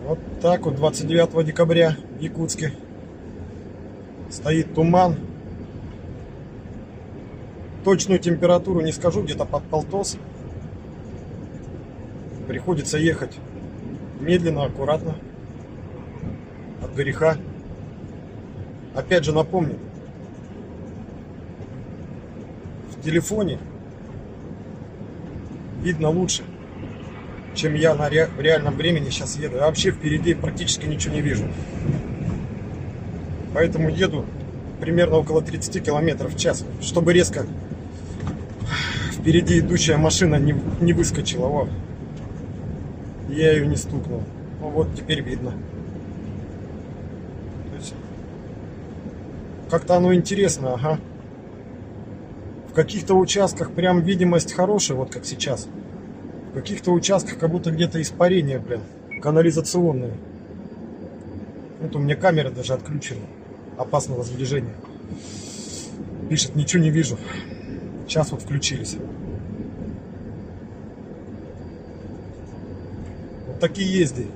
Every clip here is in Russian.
Вот так вот 29 декабря в Якутске. Стоит туман. Точную температуру не скажу, где-то под полтос. Приходится ехать медленно, аккуратно, от греха. Опять же напомню, в телефоне видно лучше, чем я в реальном времени сейчас еду. Я вообще впереди практически ничего не вижу. Поэтому еду примерно около 30 км в час, чтобы резко впереди идущая машина не выскочила. Вот. Я ее не стукнул. Ну, вот теперь видно. То есть, как-то оно интересно, ага. В каких-то участках прям видимость хорошая, вот как сейчас. В каких-то участках как будто где-то испарения, блин, канализационные. Вот у меня камера даже отключена опасного сближения. Пишет, ничего не вижу. Сейчас вот включились. Вот такие езды.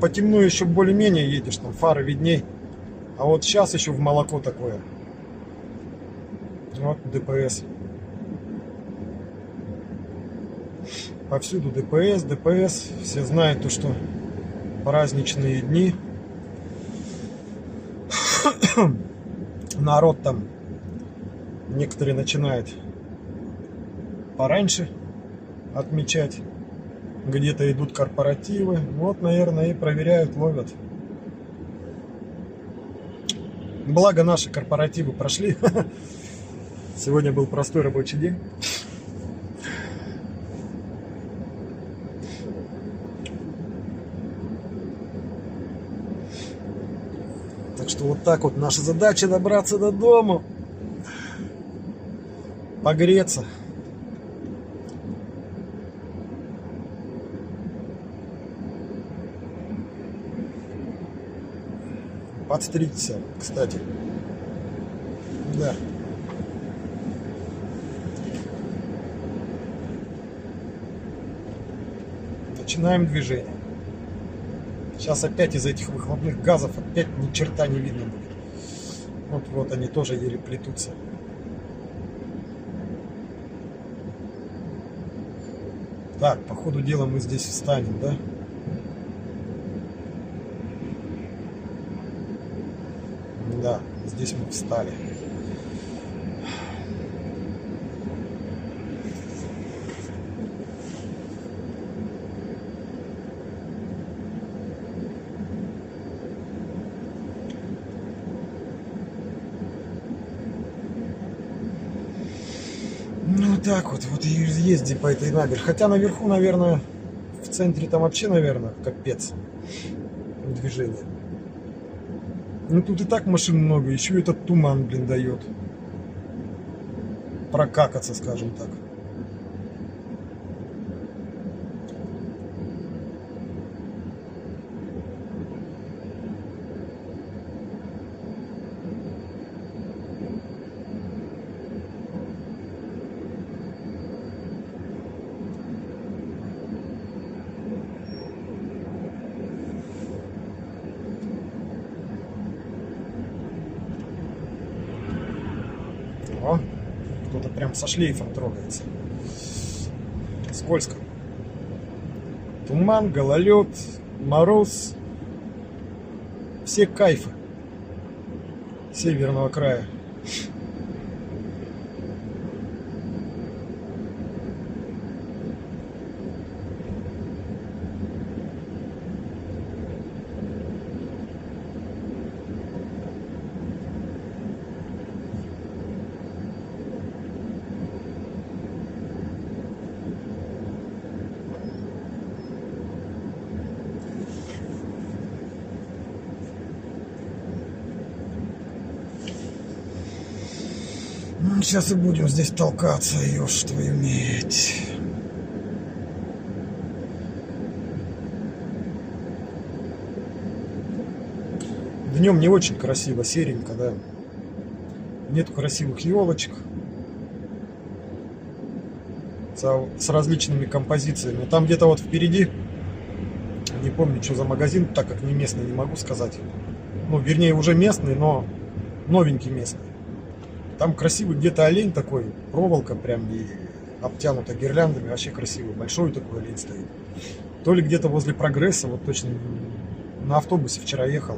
По темну еще более-менее едешь, там фары видней. А вот сейчас еще в молоко такое. Вот ДПС. Повсюду ДПС. Все знают то, что праздничные дни. Народ там, некоторые начинают пораньше отмечать. Где-то идут корпоративы. Вот, наверное, и проверяют, ловят. Благо наши корпоративы прошли. Сегодня был простой рабочий день. Так что вот так вот наша задача — добраться до дома, погреться. Подстричься, кстати. Да. Начинаем движение. Сейчас опять из этих выхлопных газов опять ни черта не видно будет. Вот они тоже еле плетутся. Так, по ходу дела мы здесь встанем, да? Да, здесь мы встали. Ну так вот езди по этой набережной. Хотя наверху, наверное, в центре там вообще, наверное, капец движение. Ну тут и так машин много, еще этот туман, блин, дает. Прокакаться, скажем так. О, кто-то прям со шлейфом трогается. Скользко. Туман, гололед, мороз. Все кайфы северного края. Сейчас и будем здесь толкаться, ёж твою медь. Днем не очень красиво, серенько, да. Нету красивых елочек. с различными композициями. Там где-то вот впереди, не помню, что за магазин, так как не местный, не могу сказать. Ну, вернее, уже местный, но новенький местный. Там красивый где-то олень такой, проволока прям и обтянута гирляндами, вообще красивый. Большой такой олень стоит. То ли где-то возле Прогресса, вот точно на автобусе вчера ехал.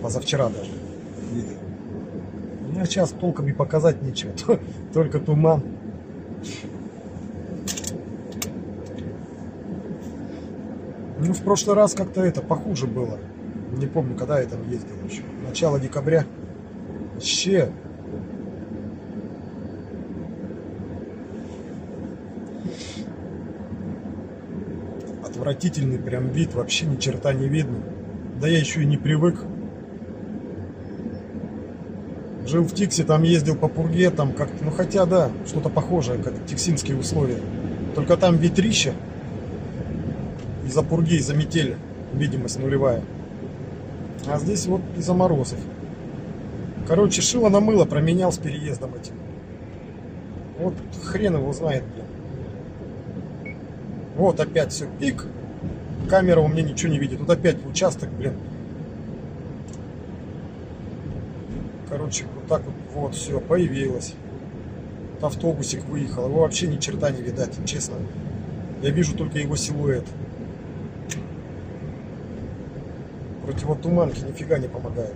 Позавчера даже видел. Ну, сейчас толком и показать нечего, только туман. Ну, в прошлый раз как-то это похуже было. Не помню, когда я там ездил еще. Начало декабря. Вообще. Отвратительный прям вид, вообще ни черта не видно. Да я еще и не привык. Жил в Тиксе, там ездил по пурге, там как-то, ну хотя да, что-то похожее, как тиксинские условия. Только там ветрище. Из-за пурги, из-за метели. Видимость нулевая. А здесь вот из-за морозов. Короче, шило на мыло променял с переездом этим. Вот хрен его знает, блин. Вот опять все, пик. Камера у меня ничего не видит. Тут опять участок, блин. Короче, вот так вот все, появилось. Вот автобусик выехал. Его вообще ни черта не видать, честно. Я вижу только его силуэт. Противотуманки нифига не помогает.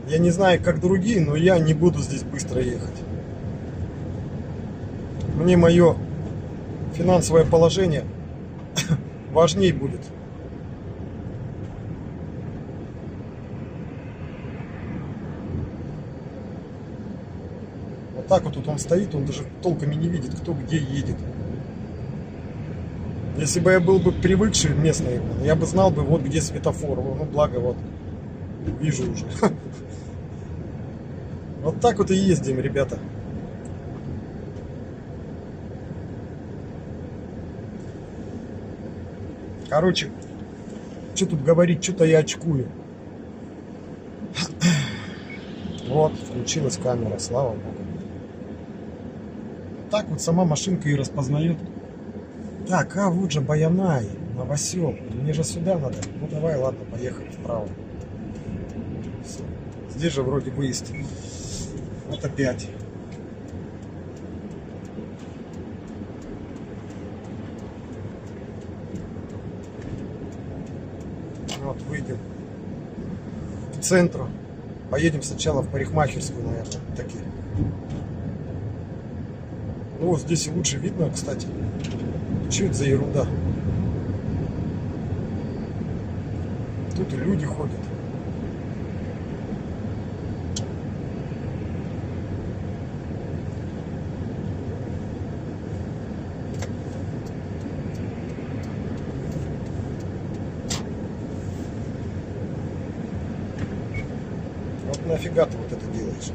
Я не знаю, как другие, но я не буду здесь быстро ехать. Мне мое финансовое положение важней будет. Вот так вот тут он стоит, он даже толком и не видит, кто где едет. Если бы я был бы привыкший местный, я бы знал бы, вот где светофор. Ну, благо, вот, вижу уже. Вот так вот и ездим, ребята. Короче, что тут говорить, что-то я очкую. Вот, включилась камера, слава богу. Так вот сама машинка и распознает. Так, а вот же Баянай, Новосел. Мне же сюда надо. Ну давай, ладно, поехали вправо. Все. Здесь же вроде выезд. Вот опять. Вот выйдем к центру. Поедем сначала в парикмахерскую, наверное, такие. Ну вот здесь и лучше видно, кстати. Что это за ерунда? Тут и люди ходят. Вот нафига ты вот это делаешь?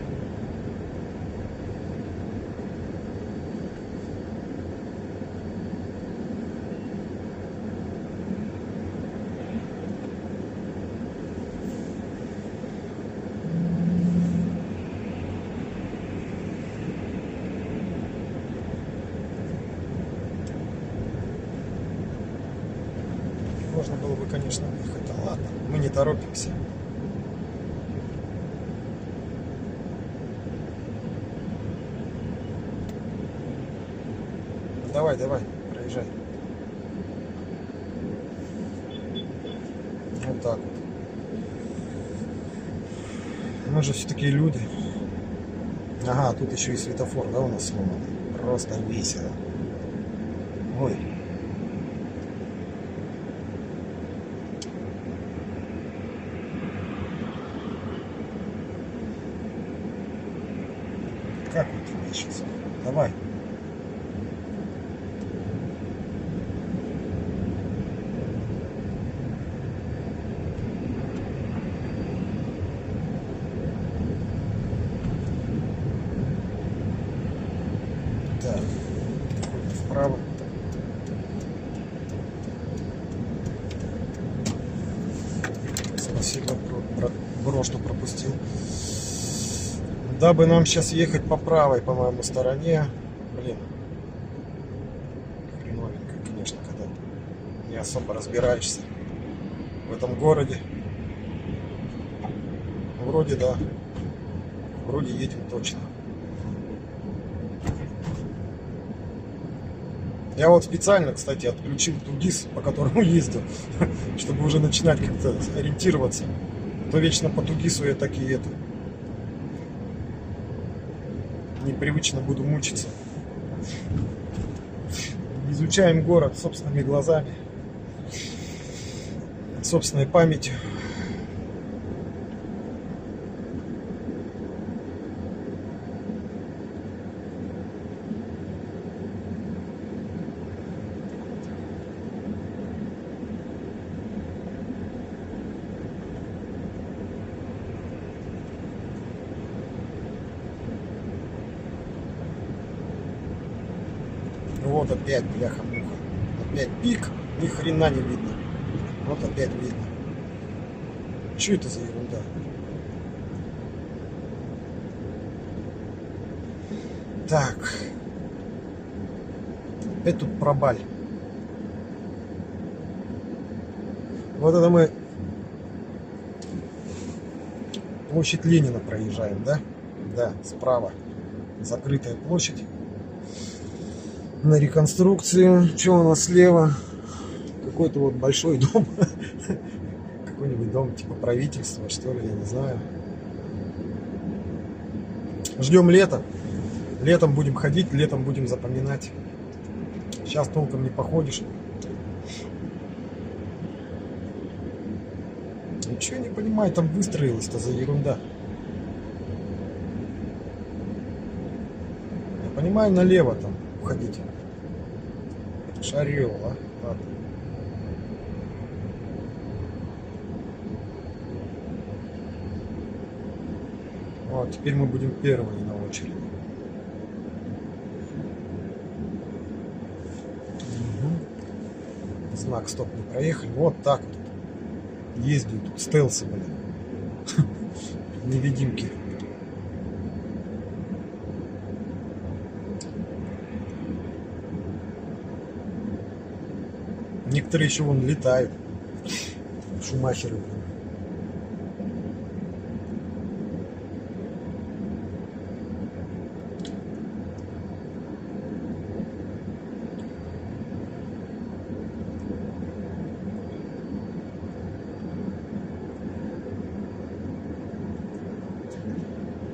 Можно было бы, конечно, ехать, а ладно, мы не торопимся. Давай, давай, проезжай. Вот так вот. Мы же все-таки люди. Ага, тут еще и светофор, да, у нас сломан. Просто весело. Ой. Как вот тебе сейчас? Давай. Так, вправо. Спасибо, бро, что пропустил. Куда бы нам сейчас ехать по правой, по-моему, стороне? Блин. Хреновенько, конечно, когда не особо разбираешься в этом городе. Вроде да. Вроде едем точно. Я вот специально, кстати, отключил Тугис, по которому ездил, чтобы уже начинать как-то ориентироваться. То вечно по Тугису я так и это. Непривычно буду мучиться. Изучаем город собственными глазами, собственной памятью. Вот опять, бляха-муха. Опять пик, ни хрена не видно. Вот опять видно. Что это за ерунда? Так. Опять тут пробаль. Вот это мы площадь Ленина проезжаем, да? Да, справа. Закрытая площадь. На реконструкцию. Что у нас слева? Какой-то вот большой дом. Какой-нибудь дом типа правительства, что ли, я не знаю. Ждем лета. Летом будем ходить, летом будем запоминать. Сейчас толком не походишь. Ничего не понимаю, там выстроилось-то за ерунда. Я понимаю, налево там уходить. Шарил, а? Ладно. Вот, теперь мы будем первые на очереди. Угу. Знак стоп не проехали. Вот так вот. Ездят тут стелсы, блин. Невидимки. Некоторые еще вон летают. Шумахеры.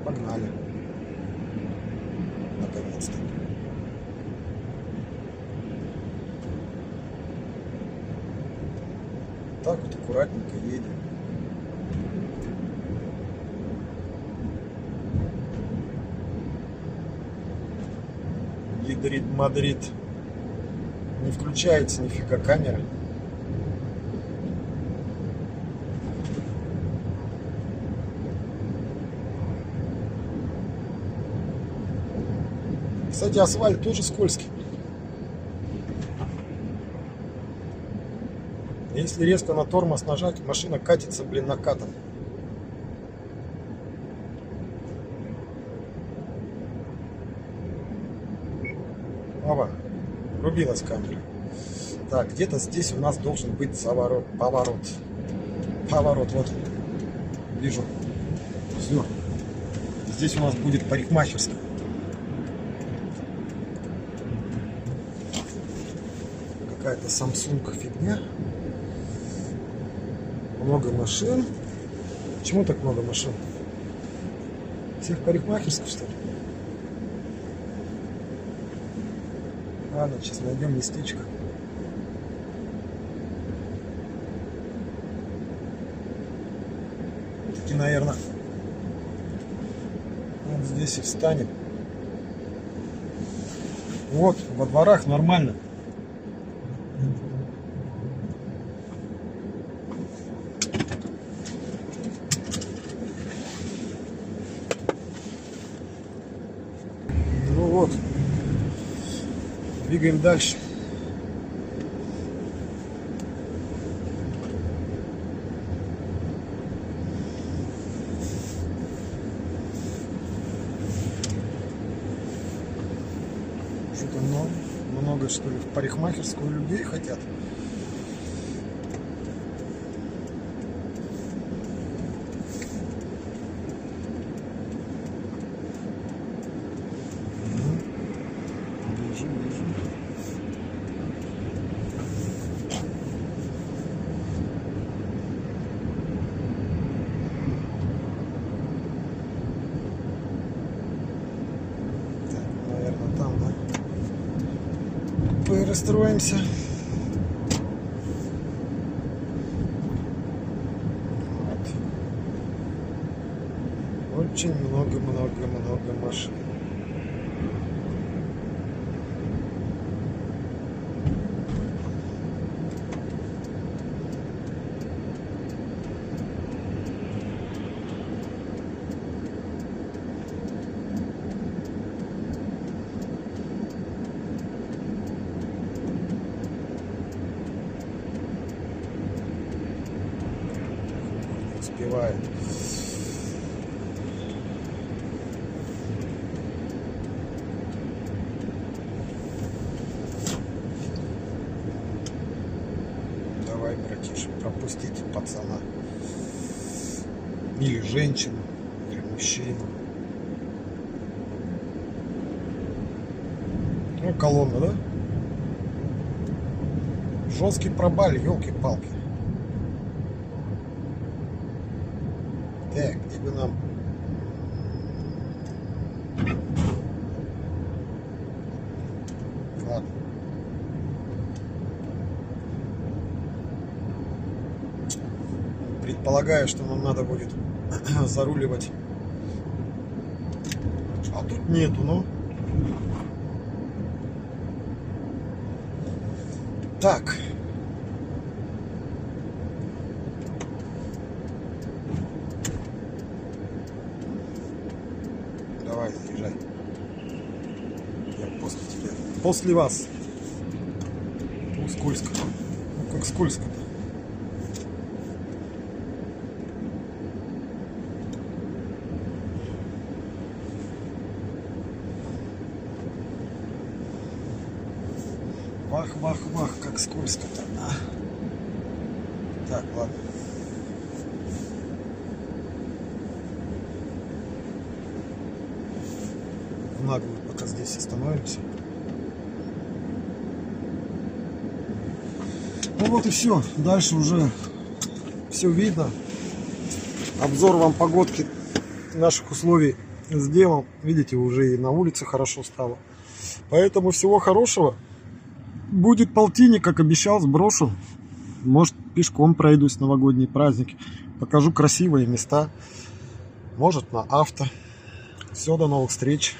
Погнали. Наконец-то. Так вот аккуратненько едем. Ядрит Мадрид. Не включается нифига камера. Кстати, асфальт тоже скользкий. Если резко на тормоз нажать, машина катится, блин, накатом. Ова, рубилась камера. Так, где-то здесь у нас должен быть поворот. Поворот, вот. Вижу. Все. Здесь у нас будет парикмахерская. Какая-то Samsung фигня. Много машин. Почему так много машин? Всех парикмахерских, что ли? Ладно, сейчас найдем местечко. Таки, наверное, вот здесь и встанем. Вот, во дворах нормально. Ну вот, двигаем дальше. Что-то много, что ли, в парикмахерскую людей хотят. Вижу. Так, наверное, там, да? Перестроимся. Вот. Очень много машин. Успевает. Давай, братишка, пропустите пацана. Или женщину, или мужчину. Ну, колонна, да? Жесткий пробаль, елки-палки. Так, где бы нам... Ладно. Предполагаю, что нам надо будет заруливать. А тут нету, ну. Так. Давай, заезжай. Я после тебя. После вас. Скользко. Ну, как скользко-то. Вах, как скользко-то. Так, ладно. В наглую пока здесь остановимся. Ну вот и все. Дальше уже все видно. Обзор вам погодки наших условий сделал. Видите, уже и на улице хорошо стало. Поэтому всего хорошего. Будет полтинник, как обещал, сброшу. Может, пешком пройдусь в новогодние праздники. Покажу красивые места. Может, на авто. Все, до новых встреч.